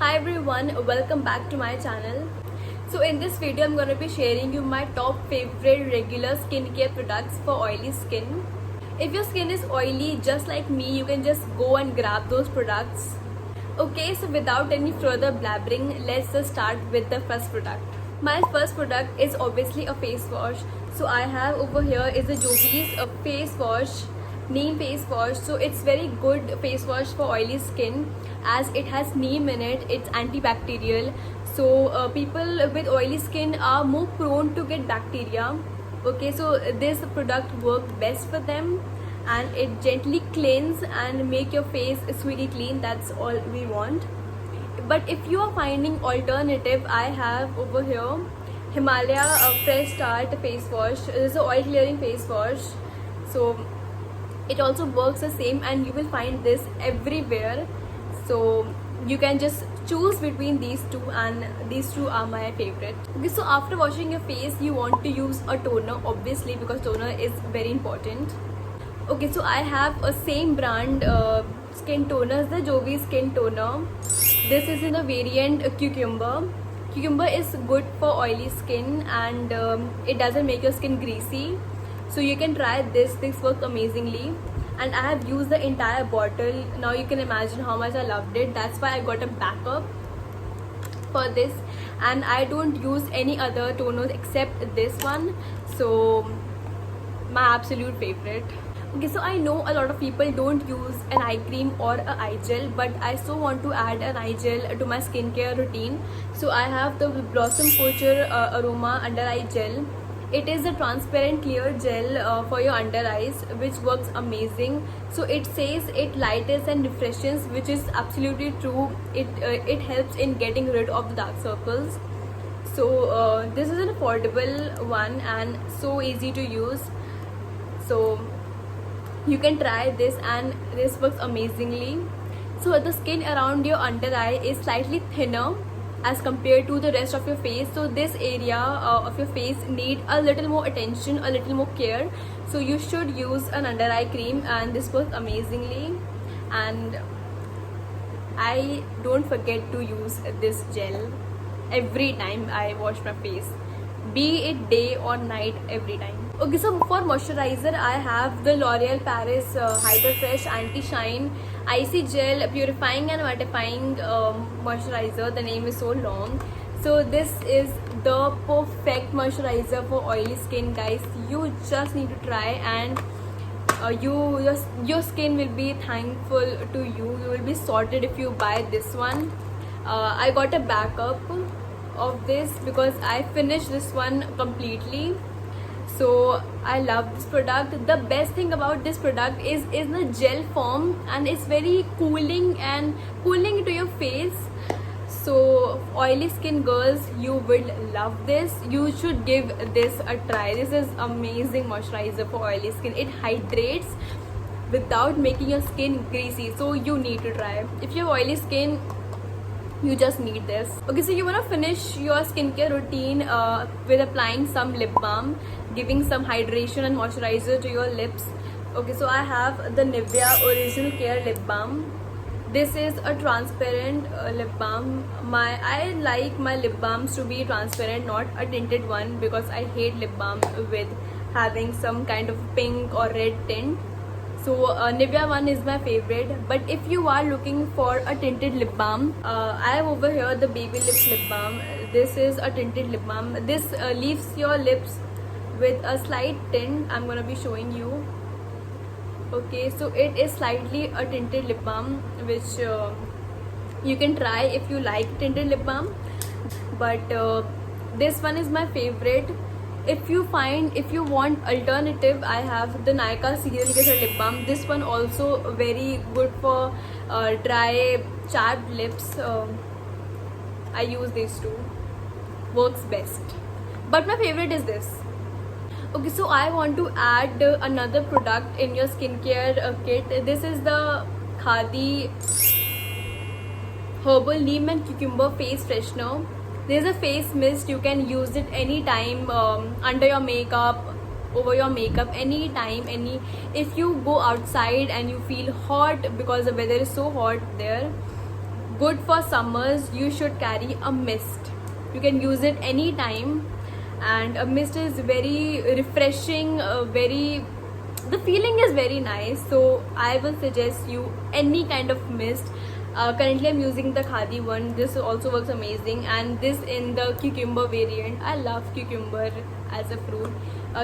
Hi everyone, welcome back to my channel. So in this video I'm going to be sharing you my top favorite regular skincare products for oily skin. If your skin is oily just like me, you can just go and grab those products. Okay, so without any further blabbering, let's just start with the first product. My first product is obviously a face wash. So I have over here is the Jovi's face wash, neem face wash. So it's very good face wash for oily skin as it has neem in it. It's antibacterial. So people with oily skin are more prone to get bacteria. Okay, so this product works best for them and it gently cleanse and make your face squeaky clean. That's all we want. But if you are finding alternative, I have over here Himalaya Fresh Start face wash. This is an oil clearing face wash, so it also works the same and you will find this everywhere. So you can just choose between these two and these two are my favorite. Okay, so after washing your face you want to use a toner, obviously, because toner is very important. Okay, so I have a same brand skin toner, the Jovi skin toner. This is in the variant cucumber. Cucumber is good for oily skin and it doesn't make your skin greasy. So you can try this works amazingly. And I have used the entire bottle. Now you can imagine how much I loved it. That's why I got a backup for this. And I don't use any other toners except this one. So my absolute favorite. Okay, so I know a lot of people don't use an eye cream or a eye gel, but I so want to add an eye gel to my skincare routine. So I have the Blossom Culture Aroma Under Eye Gel. It is a transparent clear gel for your under eyes, which works amazing. So it says it lightens and refreshes, which is absolutely true. It helps in getting rid of the dark circles. So this is an affordable one and so easy to use. So you can try this and this works amazingly. So the skin around your under eye is slightly thinner as compared to the rest of your face, so this area of your face need a little more attention, a little more care. So you should use an under eye cream and this works amazingly. And I don't forget to use this gel every time I wash my face, be it day or night, every time. Okay, so for moisturizer I have the L'Oreal Paris Hydra Fresh Anti-Shine Icy Gel Purifying and Mattifying Moisturizer. The name is so long. So this is the perfect moisturizer for oily skin, guys. You just need to try and your skin will be thankful to you. You will be sorted if you buy this one. I got a backup of this because I finished this one completely. So I love this product. The best thing about this product is the gel form and it's very cooling to your face. So oily skin girls, you will love this. You should give this a try. This is amazing moisturizer for oily skin. It hydrates without making your skin greasy. So you need to try. If you have oily skin, you just need this. Okay, so you want to finish your skincare routine with applying some lip balm, giving some hydration and moisturizer to your lips. Okay, so I have the Nivea Original Care Lip Balm. This is a transparent lip balm. I like my lip balms to be transparent, not a tinted one, because I hate lip balm with having some kind of pink or red tint. So Nivea one is my favorite. But if you are looking for a tinted lip balm, I have over here the Baby Lips lip balm. This is a tinted lip balm. This leaves your lips with a slight tint. I'm gonna be showing you. Okay, so it is slightly a tinted lip balm, which you can try if you like tinted lip balm. But this one is my favorite. If you want alternative, I have the Nykaa Serial Kisser lip balm. This one also very good for dry chapped lips. I use these two, works best. But my favorite is this. Okay, so I want to add another product in your skincare kit. This is the Khadi Herbal Neem and Cucumber Face Freshener. There's a face mist. You can use it anytime under your makeup, over your makeup, anytime. If you go outside and you feel hot because the weather is so hot there, good for summers, you should carry a mist. You can use it anytime, and a mist is very refreshing, the feeling is very nice. So I will suggest you any kind of mist. Currently I'm using the khadi one. This also works amazing, and this in the cucumber variant. I love cucumber as a fruit.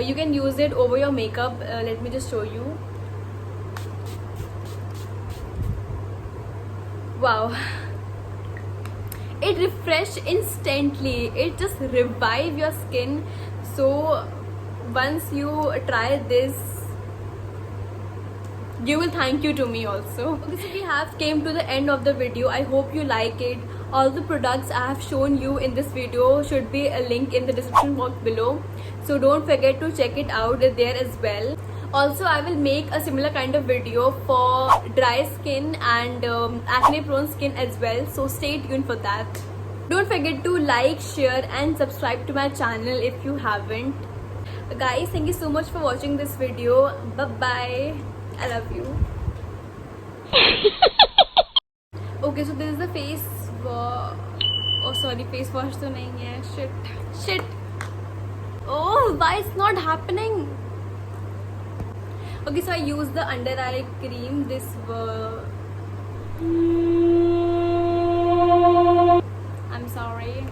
You can use it over your makeup. Let me just show you. Wow, it refresh instantly. It just revive your skin. So once you try this, you will thank you to me also. Okay, so we have came to the end of the video. I hope you like it. All the products I have shown you in this video should be a link in the description box below, so don't forget to check it out there as well. Also, I will make a similar kind of video for dry skin and acne prone skin as well, so stay tuned for that. Don't forget to like, share and subscribe to my channel if you haven't. Guys, thank you so much for watching this video. Bye bye. I love you. Okay, so this is the face wash. Oh sorry, face wash तो नहीं है. Shit. Oh, why it's not happening? Okay, so I use the under eye cream. I'm sorry.